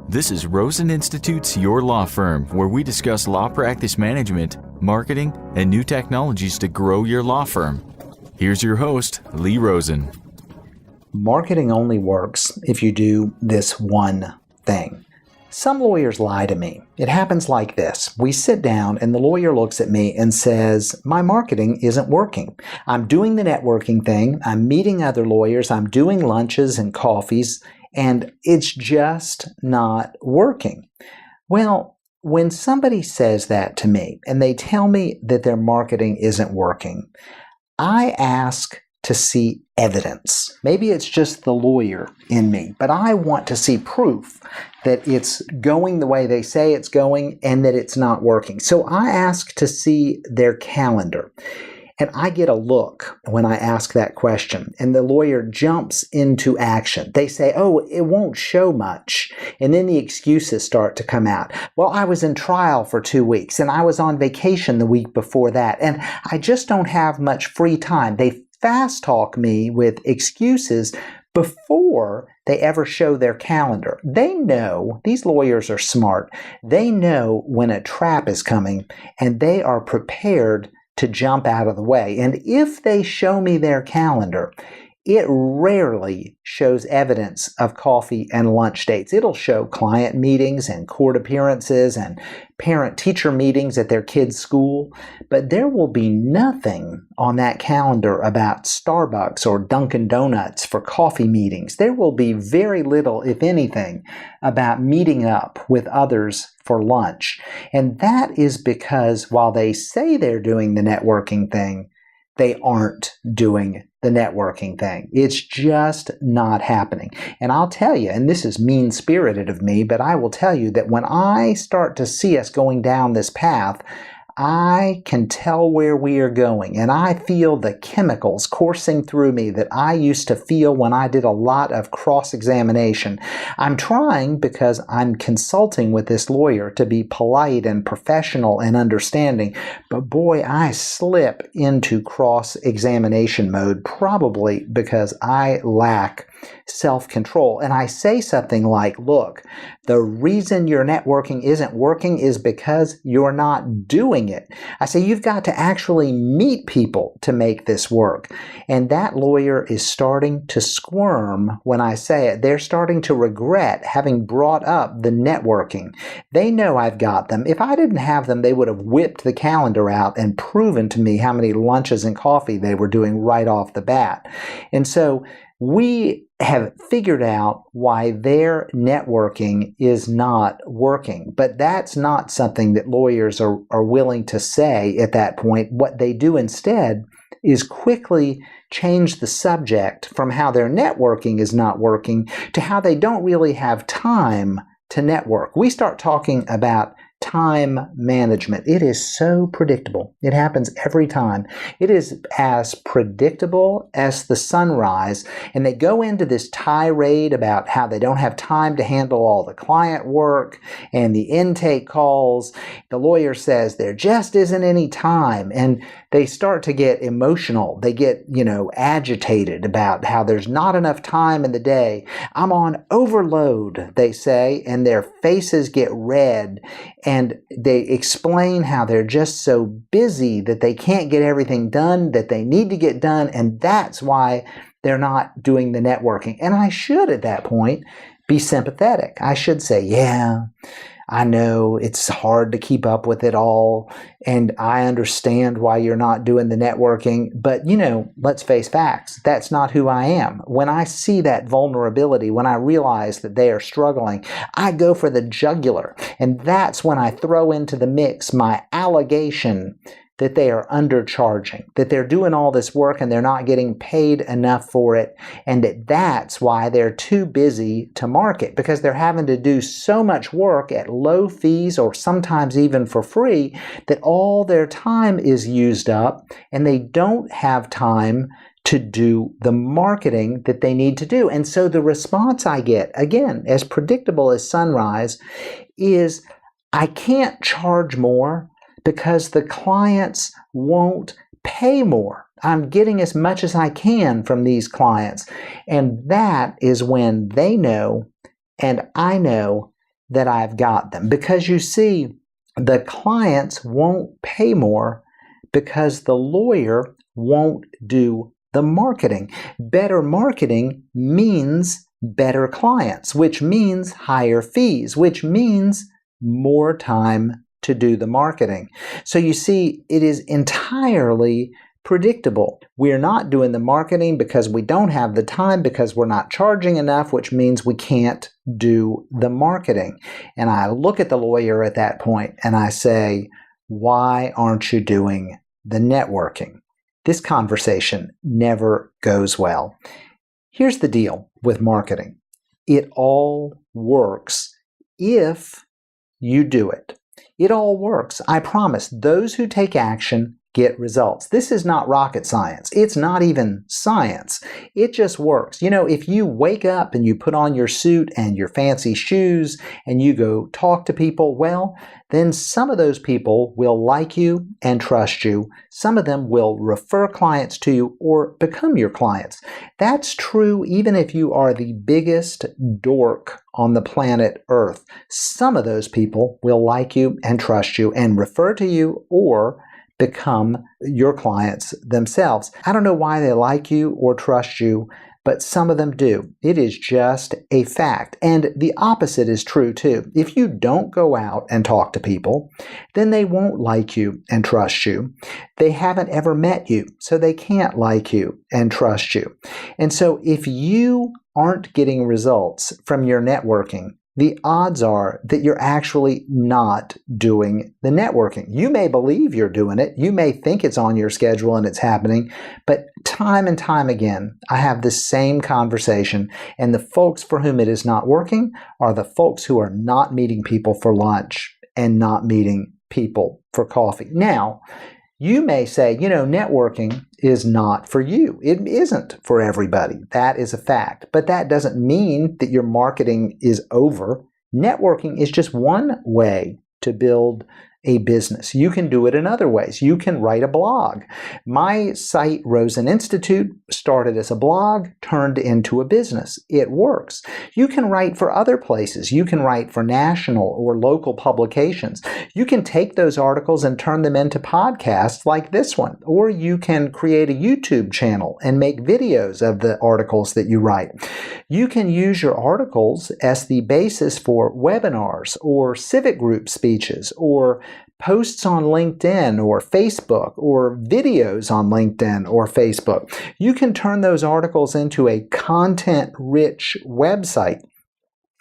This is Rosen Institute's Your Law Firm, where we discuss law practice management, marketing, and new technologies to grow your law firm. Here's your host, Lee Rosen. Marketing only works if you do this one thing. Some lawyers lie to me. It happens like this. We sit down and the lawyer looks at me and says, my marketing isn't working. I'm doing the networking thing. I'm meeting other lawyers. I'm doing lunches and coffees, and it's just not working. Well, when somebody says that to me and they tell me that their marketing isn't working, I ask to see evidence. Maybe it's just the lawyer in me, but I want to see proof that it's going the way they say it's going and that it's not working. So I ask to see their calendar. And I get a look when I ask that question, and the lawyer jumps into action. They say, oh, it won't show much. And then the excuses start to come out. Well, I was in trial for 2 weeks, and I was on vacation the week before that, and I just don't have much free time. They fast talk me with excuses before they ever show their calendar. They know, these lawyers are smart, they know when a trap is coming, and they are prepared to jump out of the way. And if they show me their calendar, it rarely shows evidence of coffee and lunch dates. It'll show client meetings and court appearances and parent-teacher meetings at their kids' school, but there will be nothing on that calendar about Starbucks or Dunkin' Donuts for coffee meetings. There will be very little, if anything, about meeting up with others for lunch. And that is because while they say they're doing the networking thing, they aren't doing the networking thing. It's just not happening. And I'll tell you, and this is mean-spirited of me, but I will tell you that when I start to see us going down this path, I can tell where we are going, and I feel the chemicals coursing through me that I used to feel when I did a lot of cross-examination. I'm trying, because I'm consulting with this lawyer, to be polite and professional and understanding, but boy, I slip into cross-examination mode, probably because I lack self-control. And I say something like, look, the reason your networking isn't working is because you're not doing it. I say you've got to actually meet people to make this work. And that lawyer is starting to squirm when I say it. They're starting to regret having brought up the networking. They know I've got them. If I didn't have them, they would have whipped the calendar out and proven to me how many lunches and coffee they were doing right off the bat. And so we have figured out why their networking is not working. But that's not something that lawyers are willing to say at that point. What they do instead is quickly change the subject from how their networking is not working to how they don't really have time to network. We start talking about time management. It is so predictable. It happens every time. It is as predictable as the sunrise, and they go into this tirade about how they don't have time to handle all the client work and the intake calls. The lawyer says there just isn't any time, and they start to get emotional. They get, agitated about how there's not enough time in the day. I'm on overload, they say, and their faces get red. And they explain how they're just so busy that they can't get everything done that they need to get done, and that's why they're not doing the networking. And I should, at that point, be sympathetic. I should say, yeah, I know it's hard to keep up with it all, and I understand why you're not doing the networking, but let's face facts. That's not who I am. When I see that vulnerability, when I realize that they are struggling, I go for the jugular, and that's when I throw into the mix my allegation that they are undercharging, that they're doing all this work and they're not getting paid enough for it, and that's why they're too busy to market, because they're having to do so much work at low fees or sometimes even for free that all their time is used up and they don't have time to do the marketing that they need to do. And so the response I get, again, as predictable as sunrise, is I can't charge more because the clients won't pay more. I'm getting as much as I can from these clients. And that is when they know and I know that I've got them. Because you see, the clients won't pay more because the lawyer won't do the marketing. Better marketing means better clients, which means higher fees, which means more time to do the marketing. So you see, it is entirely predictable. We're not doing the marketing because we don't have the time, because we're not charging enough, which means we can't do the marketing. And I look at the lawyer at that point and I say, why aren't you doing the networking? This conversation never goes well. Here's the deal with marketing. It all works if you do it. It all works. I promise. Those who take action get results. This is not rocket science. It's not even science. It just works. You know, if you wake up and you put on your suit and your fancy shoes and you go talk to people, well, then some of those people will like you and trust you. Some of them will refer clients to you or become your clients. That's true even if you are the biggest dork on the planet Earth. Some of those people will like you and trust you and refer to you or become your clients themselves. I don't know why they like you or trust you, but some of them do. It is just a fact. And the opposite is true too. If you don't go out and talk to people, then they won't like you and trust you. They haven't ever met you, so they can't like you and trust you. And so if you aren't getting results from your networking, the odds are that you're actually not doing the networking. You may believe you're doing it. You may think it's on your schedule and it's happening. But time and time again, I have the same conversation. And the folks for whom it is not working are the folks who are not meeting people for lunch and not meeting people for coffee. Now, you may say, you know, networking is not for you. It isn't for everybody. That is a fact. But that doesn't mean that your marketing is over. Networking is just one way to build a business. You can do it in other ways. You can write a blog. My site, Rosen Institute, started as a blog, turned into a business. It works. You can write for other places. You can write for national or local publications. You can take those articles and turn them into podcasts like this one. Or you can create a YouTube channel and make videos of the articles that you write. You can use your articles as the basis for webinars or civic group speeches or posts on LinkedIn or Facebook or videos on LinkedIn or Facebook. You can turn those articles into a content-rich website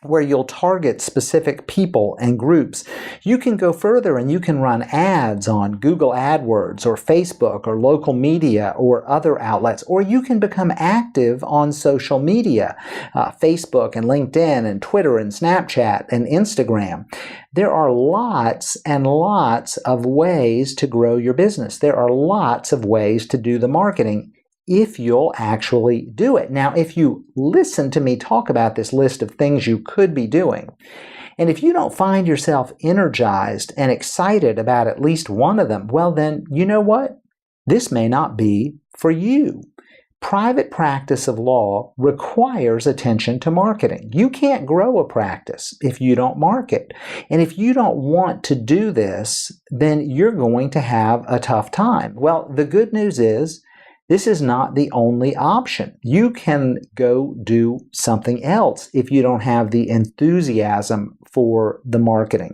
where you'll target specific people and groups. You can go further and you can run ads on Google AdWords or Facebook or local media or other outlets, or you can become active on social media, Facebook and LinkedIn and Twitter and Snapchat and Instagram. There are lots and lots of ways to grow your business. There are lots of ways to do the marketing if you'll actually do it. Now, if you listen to me talk about this list of things you could be doing, and if you don't find yourself energized and excited about at least one of them, well then, you know what? This may not be for you. Private practice of law requires attention to marketing. You can't grow a practice if you don't market. And if you don't want to do this, then you're going to have a tough time. Well, the good news is, this is not the only option. You can go do something else if you don't have the enthusiasm for the marketing.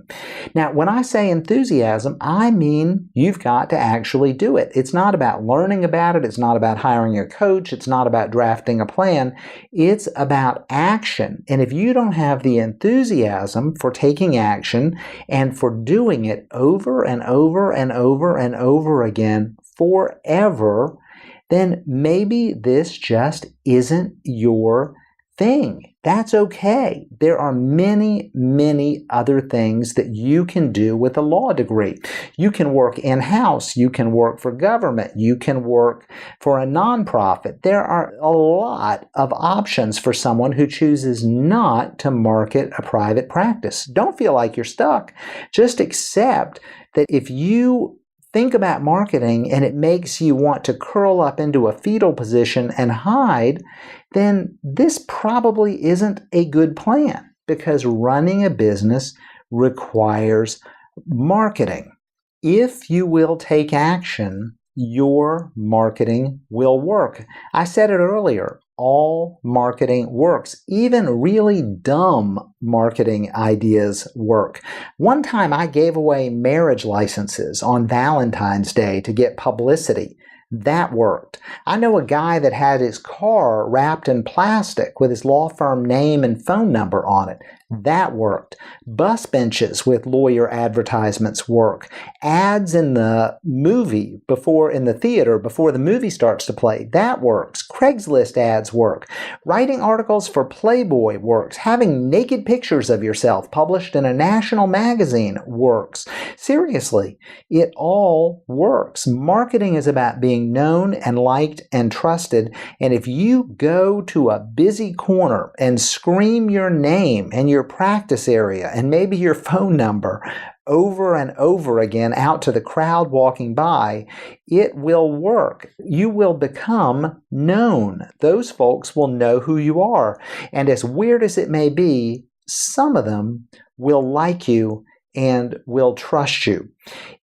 Now, when I say enthusiasm, I mean you've got to actually do it. It's not about learning about it. It's not about hiring a coach. It's not about drafting a plan. It's about action. And if you don't have the enthusiasm for taking action and for doing it over and over and over and over again forever, then maybe this just isn't your thing. That's okay. There are many, many other things that you can do with a law degree. You can work in-house. You can work for government. You can work for a nonprofit. There are a lot of options for someone who chooses not to market a private practice. Don't feel like you're stuck. Just accept that if you think about marketing and it makes you want to curl up into a fetal position and hide, then this probably isn't a good plan. because running a business requires marketing. If you will take action, your marketing will work. I said it earlier, all marketing works. Even really dumb marketing ideas work. One time I gave away marriage licenses on Valentine's Day to get publicity. That worked. I know a guy that had his car wrapped in plastic with his law firm name and phone number on it. That worked. Bus benches with lawyer advertisements work. Ads in the theater before the movie starts to play. That works. Craigslist ads work. Writing articles for Playboy works. Having naked pictures of yourself published in a national magazine works. Seriously, it all works. Marketing is about being known and liked and trusted. And if you go to a busy corner and scream your name and your practice area and maybe your phone number over and over again out to the crowd walking by, it will work. You will become known. Those folks will know who you are. And as weird as it may be, some of them will like you and will trust you.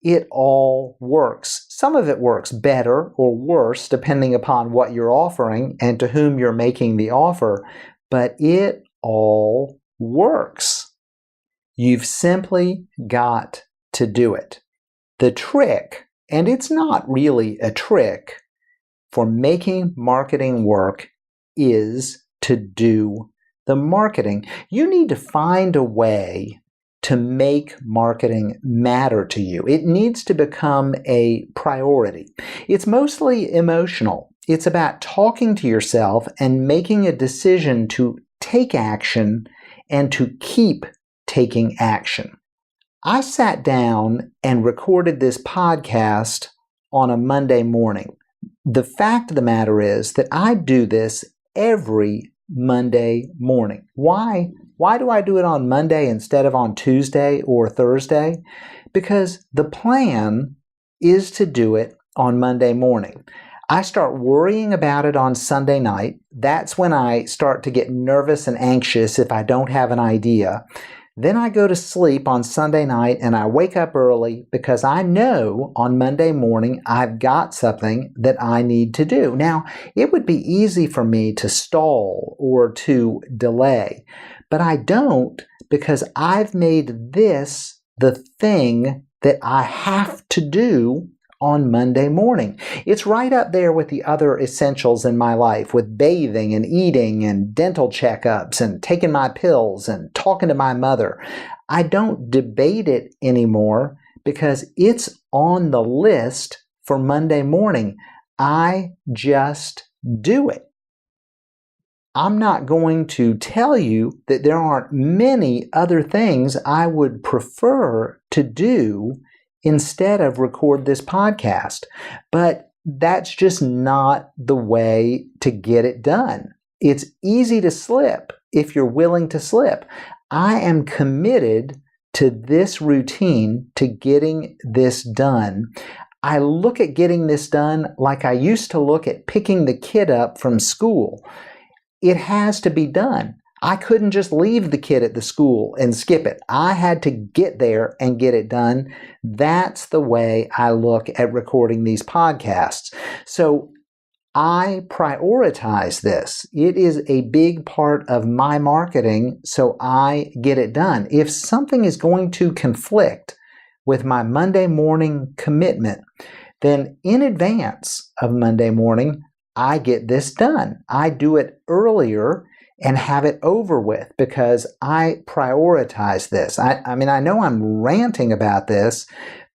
It all works. Some of it works better or worse depending upon what you're offering and to whom you're making the offer, but it all works. You've simply got to do it. The trick, and it's not really a trick, for making marketing work is to do the marketing. You need to find a way to make marketing matter to you. It needs to become a priority. It's mostly emotional. It's about talking to yourself and making a decision to take action and to keep taking action. I sat down and recorded this podcast on a Monday morning. The fact of the matter is that I do this every Monday morning. Why? Why do I do it on Monday instead of on Tuesday or Thursday? Because the plan is to do it on Monday morning. I start worrying about it on Sunday night. That's when I start to get nervous and anxious if I don't have an idea. Then I go to sleep on Sunday night and I wake up early because I know on Monday morning I've got something that I need to do. Now, it would be easy for me to stall or to delay, but I don't because I've made this the thing that I have to do on Monday morning. It's right up there with the other essentials in my life, with bathing and eating and dental checkups and taking my pills and talking to my mother. I don't debate it anymore because it's on the list for Monday morning. I just do it. I'm not going to tell you that there aren't many other things I would prefer to do instead of record this podcast. But that's just not the way to get it done. It's easy to slip if you're willing to slip. I am committed to this routine, to getting this done. I look at getting this done like I used to look at picking the kid up from school. It has to be done. I couldn't just leave the kid at the school and skip it. I had to get there and get it done. That's the way I look at recording these podcasts. So I prioritize this. It is a big part of my marketing, so I get it done. If something is going to conflict with my Monday morning commitment, then in advance of Monday morning, I get this done. I do it earlier and have it over with because I prioritize this. I mean, I know I'm ranting about this,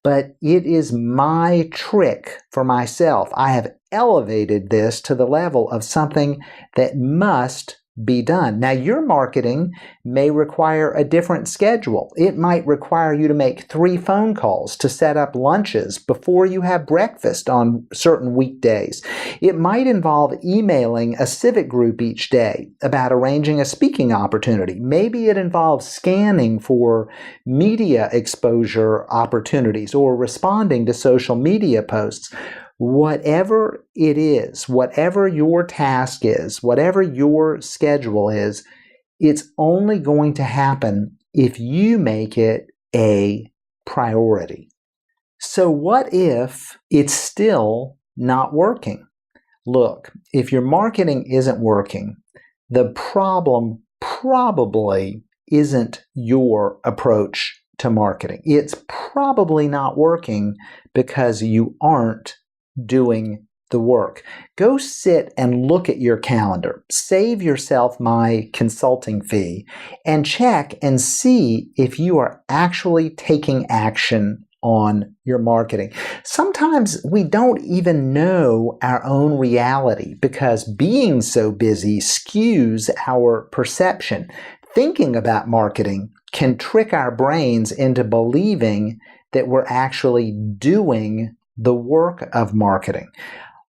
but it is my trick for myself. I have elevated this to the level of something that must be done. Now, your marketing may require a different schedule. It might require you to make 3 phone calls to set up lunches before you have breakfast on certain weekdays. It might involve emailing a civic group each day about arranging a speaking opportunity. Maybe it involves scanning for media exposure opportunities or responding to social media posts. Whatever it is, whatever your task is, whatever your schedule is, It's only going to happen if you make it a priority. So what if it's still not working? Look, if your marketing isn't working, the problem probably isn't your approach to marketing. It's probably not working because you aren't doing the work. Go sit and look at your calendar. Save yourself my consulting fee and check and see if you are actually taking action on your marketing. Sometimes we don't even know our own reality because being so busy skews our perception. Thinking about marketing can trick our brains into believing that we're actually doing the work of marketing.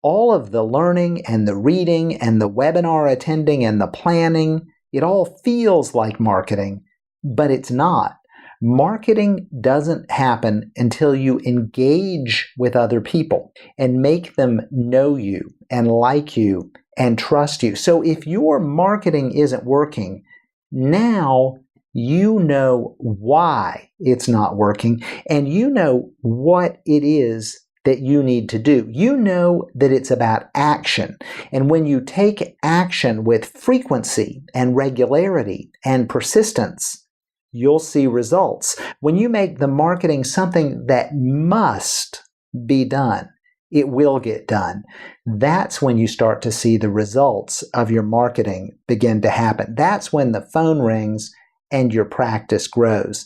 All of the learning and the reading and the webinar attending and the planning, it all feels like marketing, but it's not. Marketing doesn't happen until you engage with other people and make them know you and like you and trust you. So if your marketing isn't working, now you know why it's not working and you know what it is that you need to do. You know that it's about action. And when you take action with frequency and regularity and persistence, you'll see results. When you make the marketing something that must be done, it will get done. That's when you start to see the results of your marketing begin to happen. That's when the phone rings and your practice grows.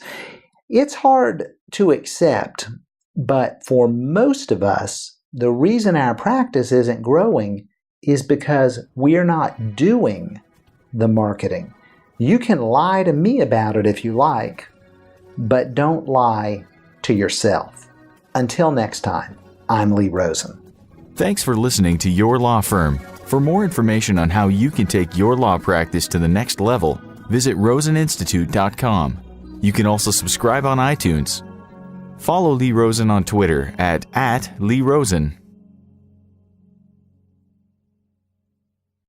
It's hard to accept, but for most of us, the reason our practice isn't growing is because we're not doing the marketing. You can lie to me about it if you like, but don't lie to yourself. Until next time, I'm Lee Rosen. Thanks for listening to Your Law Firm. For more information on how you can take your law practice to the next level, visit roseninstitute.com. You can also subscribe on iTunes. Follow Lee Rosen on Twitter at Lee Rosen